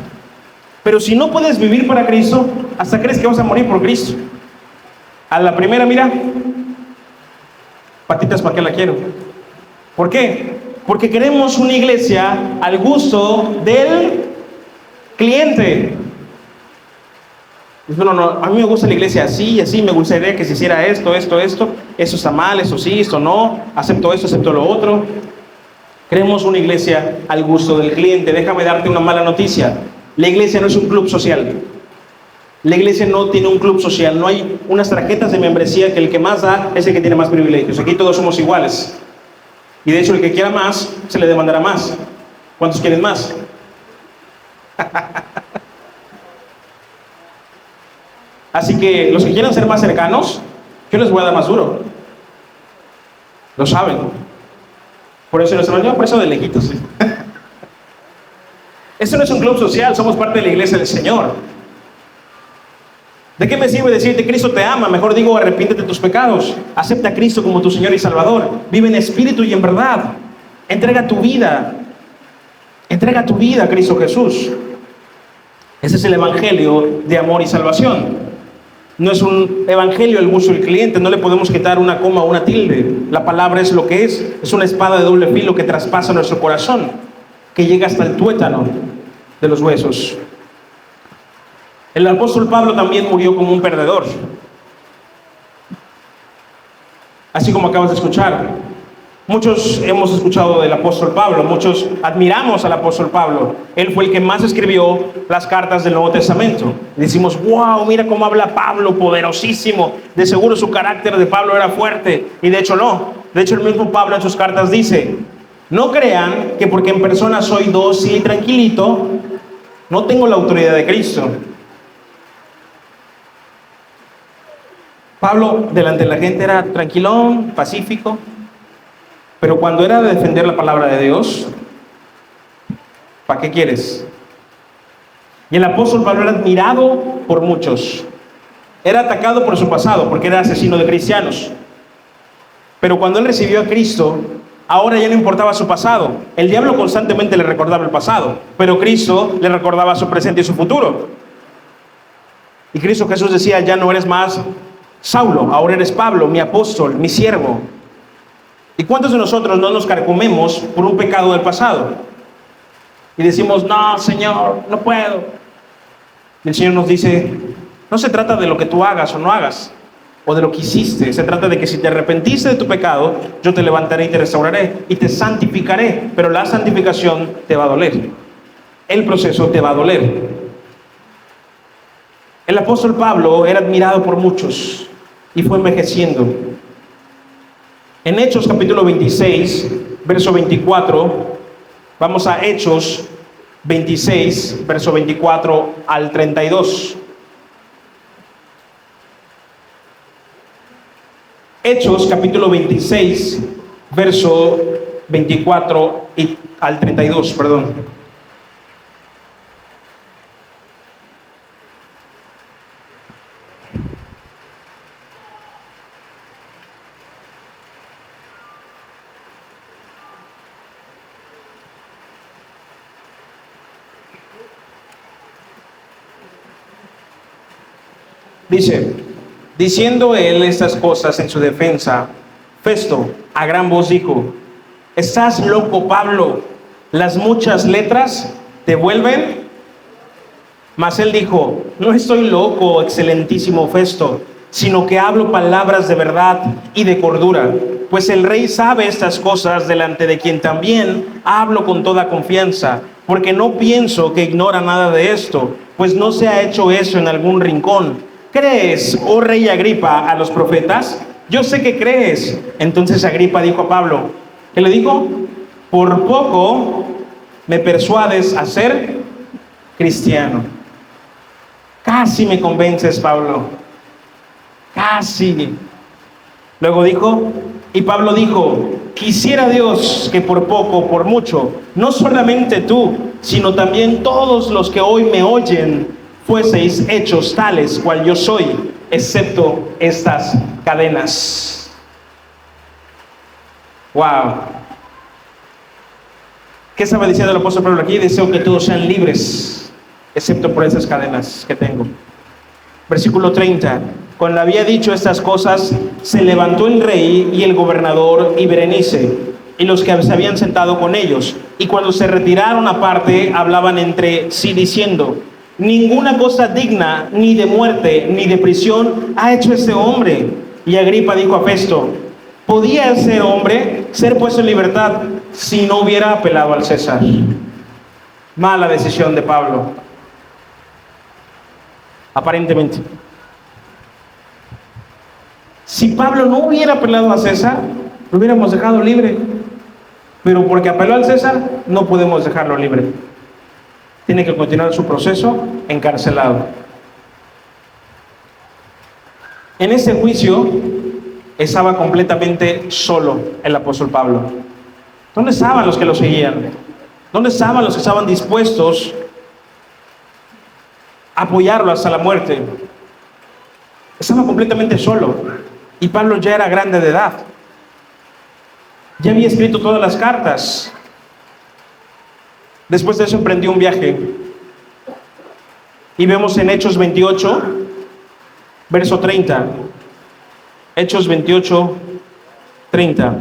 Speaker 1: Pero si no puedes vivir para Cristo, hasta crees que vas a morir por Cristo. A la primera, mira, patitas, ¿para qué la quiero? ¿Por qué? Porque queremos una iglesia al gusto del cliente. No, a mí me gusta la iglesia así, así, me gustaría que se hiciera esto está mal, eso sí, esto no, acepto esto, acepto lo otro. Queremos una iglesia al gusto del cliente. Déjame darte una mala noticia. La iglesia no es un club social. La iglesia no tiene un club social. No hay unas tarjetas de membresía que el que más da es el que tiene más privilegios. Aquí todos somos iguales. Y de hecho el que quiera más, se le demandará más. ¿Cuántos quieren más? Así que los que quieran ser más cercanos, yo les voy a dar más duro. Lo saben. Por eso nuestro Señor, por eso de lejitos. ¿Sí? Esto no es un club social, somos parte de la iglesia del Señor. ¿De qué me sirve decirte Cristo te ama? Mejor digo, arrepiéntete de tus pecados. Acepta a Cristo como tu Señor y Salvador. Vive en espíritu y en verdad. Entrega tu vida. Entrega tu vida a Cristo Jesús. Ese es el evangelio de amor y salvación. No es un evangelio al gusto del cliente, no le podemos quitar una coma o una tilde. La palabra es lo que es una espada de doble filo que traspasa nuestro corazón, que llega hasta el tuétano de los huesos. El apóstol Pablo también murió como un perdedor, así como acabas de escuchar. Muchos hemos escuchado del apóstol Pablo, muchos admiramos al apóstol Pablo. Él fue el que más escribió las cartas del Nuevo Testamento. Y decimos, wow, mira cómo habla Pablo, poderosísimo. De seguro su carácter de Pablo era fuerte. Y de hecho no. De hecho el mismo Pablo en sus cartas dice, no crean que porque en persona soy dócil y tranquilito, no tengo la autoridad de Cristo. Pablo delante de la gente era tranquilón, pacífico. Pero cuando era de defender la palabra de Dios, ¿para qué quieres? Y el apóstol Pablo era admirado por muchos. Era atacado por su pasado, porque era asesino de cristianos. Pero cuando él recibió a Cristo, ahora ya no importaba su pasado. El diablo constantemente le recordaba el pasado, pero Cristo le recordaba su presente y su futuro. Y Cristo Jesús decía, ya no eres más Saulo, ahora eres Pablo, mi apóstol, mi siervo. ¿Y cuántos de nosotros no nos carcomemos por un pecado del pasado? Y decimos, no, Señor, no puedo. Y el Señor nos dice, no se trata de lo que tú hagas o no hagas, o de lo que hiciste. Se trata de que si te arrepentiste de tu pecado, yo te levantaré y te restauraré y te santificaré. Pero la santificación te va a doler. El proceso te va a doler. El apóstol Pablo era admirado por muchos y fue envejeciendo. En Hechos capítulo 26, verso 24, vamos a Hechos 26, verso 24 al 32. Hechos capítulo 26, verso 24 al 32, perdón. Dice, diciendo él estas cosas en su defensa, Festo a gran voz dijo, ¿estás loco, Pablo? ¿Las muchas letras te vuelven? Mas él dijo, no estoy loco, excelentísimo Festo, sino que hablo palabras de verdad y de cordura, pues el rey sabe estas cosas, delante de quien también hablo con toda confianza, porque no pienso que ignora nada de esto, pues no se ha hecho eso en algún rincón. ¿Crees, oh rey Agripa, a los profetas? Yo sé que crees. Entonces Agripa dijo a Pablo, ¿qué le dijo? Por poco me persuades a ser cristiano. Casi me convences, Pablo. Casi. Luego dijo, y Pablo dijo, quisiera Dios que por poco o por mucho, no solamente tú, sino también todos los que hoy me oyen, fueseis hechos tales cual yo soy, excepto estas cadenas. Wow. ¿Qué estaba diciendo el apóstol Pablo aquí? Deseo que todos sean libres, excepto por esas cadenas que tengo. Versículo 30. Cuando había dicho estas cosas, se levantó el rey y el gobernador y Berenice, y los que se habían sentado con ellos. Y cuando se retiraron aparte, hablaban entre sí diciendo, ninguna cosa digna, ni de muerte, ni de prisión, ha hecho este hombre. Y Agripa dijo a Festo, ¿podía ese hombre ser puesto en libertad si no hubiera apelado al César? Mala decisión de Pablo, aparentemente. Si Pablo no hubiera apelado a César, lo hubiéramos dejado libre. Pero porque apeló al César, no podemos dejarlo libre. Tiene que continuar su proceso encarcelado. En ese juicio estaba completamente solo el apóstol Pablo. ¿Dónde estaban los que lo seguían? ¿Dónde estaban los que estaban dispuestos a apoyarlo hasta la muerte? Estaba completamente solo. Y Pablo ya era grande de edad. Ya había escrito todas las cartas. Después de eso emprendió un viaje. Y vemos en Hechos 28, verso 30. Hechos 28, 30.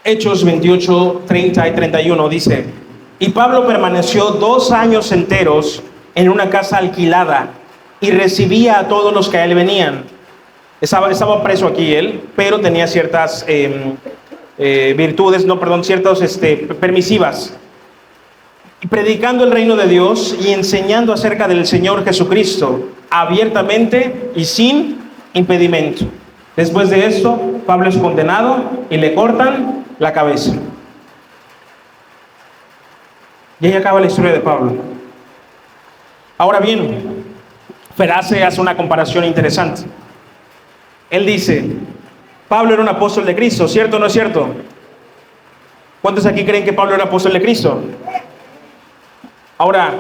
Speaker 1: Hechos 28, 30 y 31 dice, y Pablo permaneció 2 años enteros en una casa alquilada y recibía a todos los que a él venían. Estaba preso aquí él, pero tenía ciertas ciertas permisivas. Y predicando el reino de Dios y enseñando acerca del Señor Jesucristo, abiertamente y sin impedimento. Después de esto, Pablo es condenado y le cortan la cabeza. Y ahí acaba la historia de Pablo. Ahora bien, Ferace hace una comparación interesante. Él dice, Pablo era un apóstol de Cristo, ¿cierto o no es cierto? ¿Cuántos aquí creen que Pablo era apóstol de Cristo? Ahora,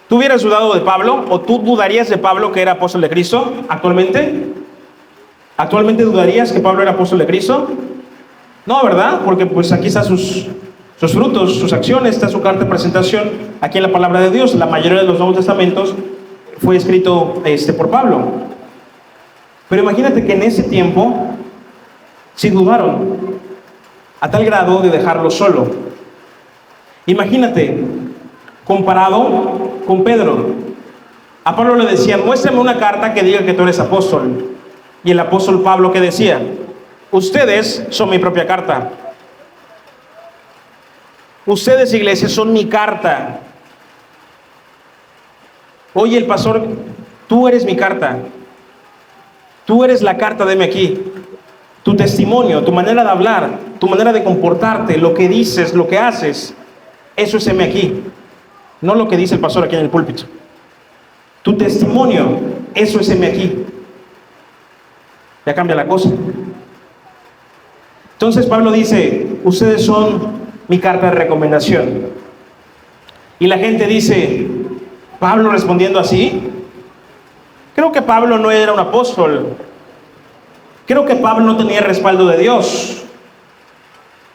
Speaker 1: ¿tú hubieras dudado de Pablo o tú dudarías de Pablo que era apóstol de Cristo actualmente? ¿Actualmente dudarías que Pablo era apóstol de Cristo? No, ¿verdad? Porque pues aquí están sus frutos, sus acciones, está su carta de presentación aquí en la palabra de Dios. La mayoría de los Nuevos Testamentos fue escrito por Pablo. Pero imagínate que en ese tiempo sí dudaron a tal grado de dejarlo solo. Imagínate, comparado con Pedro. A Pablo le decían, muéstrame una carta que diga que tú eres apóstol. Y el apóstol Pablo, ¿qué decía? Ustedes son mi propia carta. Ustedes, iglesia, son mi carta. Oye, el pastor, tú eres mi carta. Tú eres la carta de aquí. Tu testimonio, tu manera de hablar, tu manera de comportarte, lo que dices, lo que haces, eso es aquí. No lo que dice el pastor aquí en el púlpito. Tu testimonio, eso es aquí. Ya cambia la cosa. Entonces Pablo dice, ustedes son mi carta de recomendación. Y la gente dice, Pablo respondiendo así, creo que Pablo no era un apóstol. Creo que Pablo no tenía el respaldo de Dios.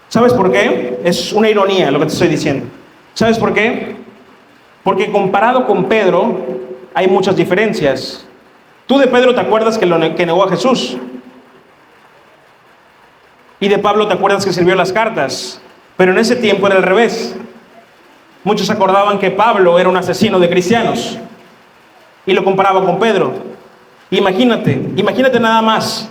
Speaker 1: ¿Sabes por qué? Es una ironía lo que te estoy diciendo. ¿Sabes por qué? Porque comparado con Pedro, hay muchas diferencias. Tú de Pedro te acuerdas que negó a Jesús. Y de Pablo te acuerdas que escribió las cartas. Pero en ese tiempo era al revés. Muchos acordaban que Pablo era un asesino de cristianos. Y lo comparaba con Pedro. Imagínate nada más.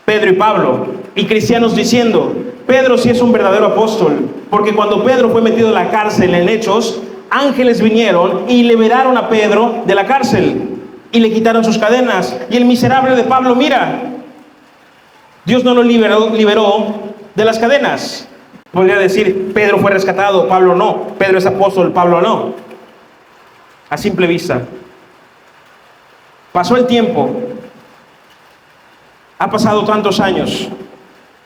Speaker 1: Pedro y Pablo. Y cristianos diciendo, Pedro sí es un verdadero apóstol. Porque cuando Pedro fue metido en la cárcel en Hechos, ángeles vinieron y liberaron a Pedro de la cárcel. Y le quitaron sus cadenas. Y el miserable de Pablo, mira, Dios no lo liberó de las cadenas. Podría decir, Pedro fue rescatado, Pablo no. Pedro es apóstol, Pablo no. A simple vista. Pasó el tiempo. Ha pasado tantos años.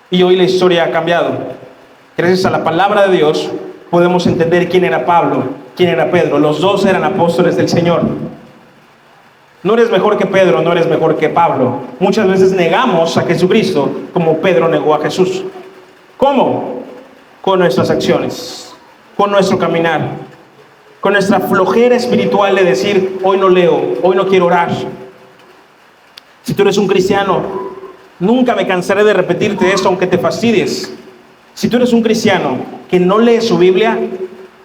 Speaker 1: Y hoy la historia ha cambiado. Gracias a la palabra de Dios podemos entender quién era Pablo, quién era Pedro. Los dos eran apóstoles del Señor. No eres mejor que Pedro, no eres mejor que Pablo. Muchas veces negamos a Jesucristo como Pedro negó a Jesús. ¿Cómo? Con nuestras acciones, con nuestro caminar, con nuestra flojera espiritual de decir, hoy no leo, hoy no quiero orar. Si tú eres un cristiano, nunca me cansaré de repetirte esto aunque te fastidies. Si tú eres un cristiano que no lee su Biblia,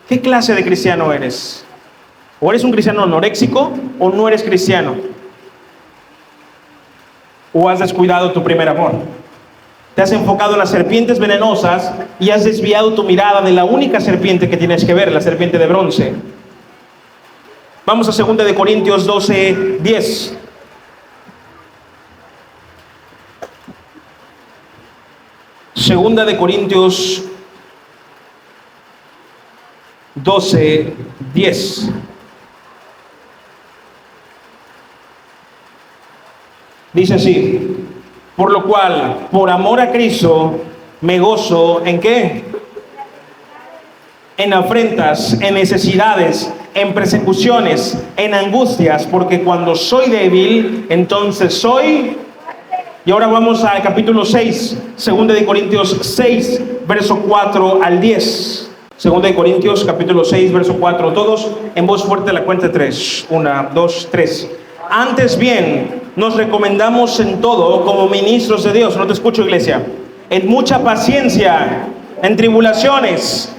Speaker 1: ¿qué clase de cristiano eres? ¿O eres un cristiano anoréxico o no eres cristiano? ¿O has descuidado tu primer amor? Te has enfocado en las serpientes venenosas y has desviado tu mirada de la única serpiente que tienes que ver, la serpiente de bronce. Vamos a 2 de Corintios 12:10. Segunda de Corintios 12:10. Dice así: por lo cual, por amor a Cristo, me gozo, ¿en qué? En afrentas, en necesidades, en persecuciones, en angustias, porque cuando soy débil, entonces soy. Y ahora vamos al capítulo 6, 2 de Corintios 6, verso 4 al 10. 2 de Corintios, capítulo 6, verso 4. Todos en voz fuerte, la cuenta 3. 1, 2, 3. Antes bien, nos recomendamos en todo como ministros de Dios. No te escucho, iglesia. En mucha paciencia, en tribulaciones.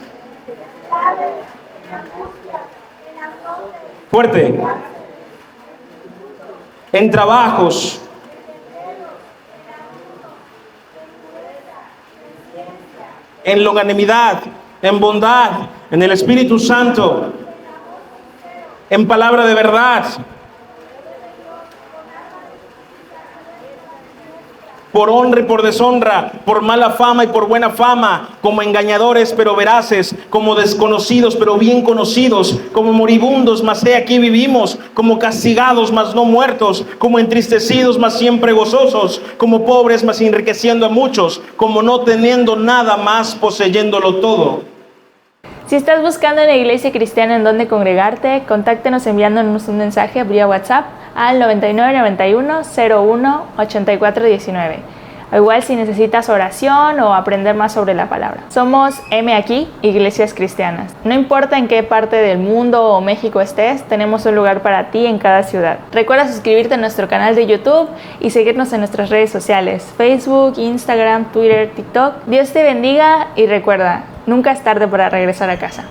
Speaker 1: Fuerte. En trabajos. En longanimidad, en bondad, en el Espíritu Santo, en palabra de verdad, por honra y por deshonra, por mala fama y por buena fama, como engañadores pero veraces, como desconocidos pero bien conocidos, como moribundos, mas he aquí vivimos, como castigados, mas no muertos, como entristecidos, mas siempre gozosos, como pobres, mas enriqueciendo a muchos, como no teniendo nada, más poseyéndolo todo.
Speaker 2: Si estás buscando una iglesia cristiana en donde congregarte, contáctenos enviándonos un mensaje vía WhatsApp al 9991 01 84 19. O igual si necesitas oración o aprender más sobre la palabra. Somos Aquí, Iglesias Cristianas. No importa en qué parte del mundo o México estés, tenemos un lugar para ti en cada ciudad. Recuerda suscribirte a nuestro canal de YouTube y seguirnos en nuestras redes sociales, Facebook, Instagram, Twitter, TikTok. Dios te bendiga y recuerda, nunca es tarde para regresar a casa.